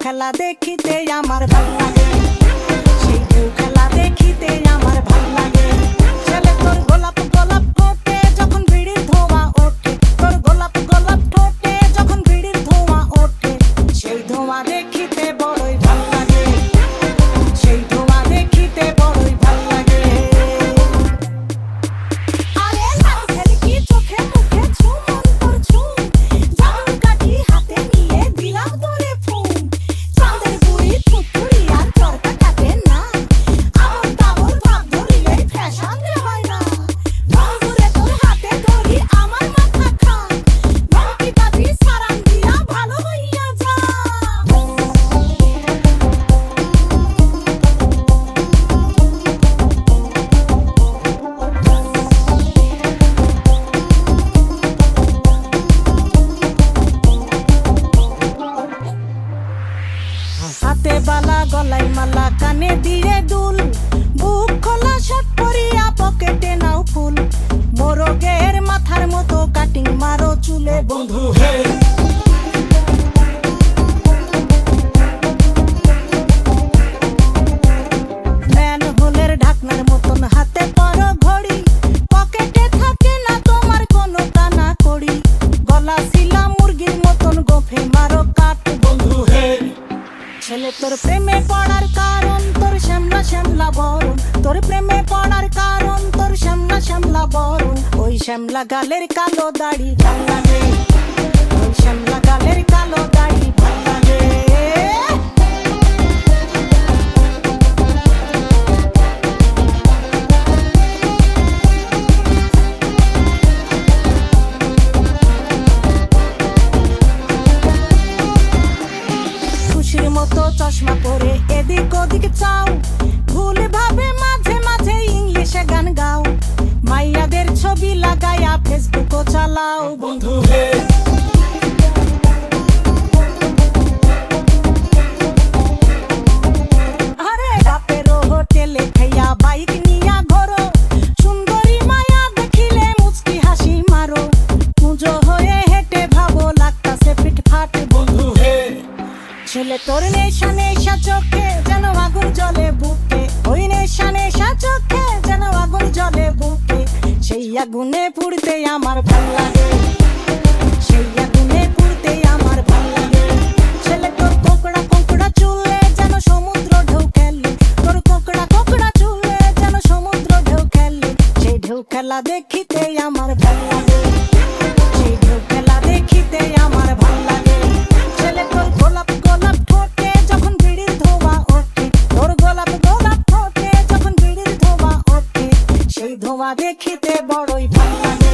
খেলা দেখিতে আমার ভাল লাগে, সেই ঢেউ খেলা দেখিতে আমার ভাল লাগে। ছেলে তোর গোলাপ গোলাপ ঠোঁটে যখন বিড়ির ধোঁয়া ওঠে, তোর গোলাপ গোলাপ ঠোঁটে যখন বিড়ির ধোঁয়া ওঠে, সেই ধোঁয়া দেখিতে বড়ই ভাল লাগে, সেই ধোঁয়া দেখিতে বড়ই ভাল লাগে। আরে লাল ভেলকি চোখে মুখে ঝুম অন্তর ঝুম, জাদুর কাঠি হাতে নিয়ে দিলাম তোরে ফুম। চাঁদের বুড়ি থুতথুড়ি আর চরকা কাটে না, আবল তাবল ভাব ধরিলে ফ্যাশন রে হয় না। রংপুরে তোর হাতে ধরি আমার মাথা খা, ভেলকি বাজি সারান দিয়া ভালো হইয়া যা। হাতে বালা গলায় মালা কানে দিয়ে দুল, বুক খোলা শার্ট পরিয়া পকেটে নাও ফুল, মোরগের মাথার মতো কাটিং মারো চুলে বন্ধু হে। ম্যানহোলের ঢাকনার মতন হাতে পরো ঘড়ি, পকেটে থাকে না তোমার কোনো কানা কড়ি, গলা ছিলা মুরগির মতন গোফে মারো কাট বন্ধু হে। ছেলে তোর প্রেমে পড়ার কারণ তোর শ্যামলা শ্যামলা বরণ, তোর প্রেমে পড়ার কারণ তোর শ্যামলা শ্যামলা বরণ, ওই শ্যামলা গালের কালো দাড়ি ভাল লাগে, ওই শ্যামলা গালের কালো দাড়ি ভাল লাগে। খুশির মতো চশমা পরে এদিক ওদিক চাও, ভুল ভাবে মাঝে মাঝে ইংলিশে গান গাও, মাইয়াদের ছবি লাগায়া ফেসবুকও চালাও বন্ধু হে। আরে বাপেরও হোটেলে খাইয়া বাইক নিয়া ঘোরো, সুন্দরী মায়া দেখিলে মুচকি হাসি মারো, পুজো হয়ে হেঁটে ভাবো লাগতাছে ফিটফাট বন্ধু হে। ছেলে তোর নেশা নেশা চোখে যেন আগুন জ্বলে বুকে, ওই নেশা নেশা চোখে যেন আগুন জ্বলে বুকে, সেই আগুনে পুড়তে আমার ভাল লাগে, সেই আগুনে পুড়তে আমার ভাল লাগে। ছেলে তোর কোকড়া কোকড়া চুলে যেন সমুদ্র ঢেউ খেলে, তোর কোকড়া কোকড়া চুলে যেন সমুদ্র ঢেউ খেলে, সেই ঢেউ খেলা দেখিতে আমার ভাল লাগে, সেই ঢেউ খেলা দেখিতে আমার ভাল লাগে। ছেলে তোর গোলাপ গোলাপ ঠোঁটে যখন বিড়ির ধোঁয়া ওঠে, তোর গোলাপ গোলাপ ঠোঁটে যখন বিড়ির ধোঁয়া ওঠে, সেই ধোঁয়া দেখিতে বড়ই ভাল লাগে।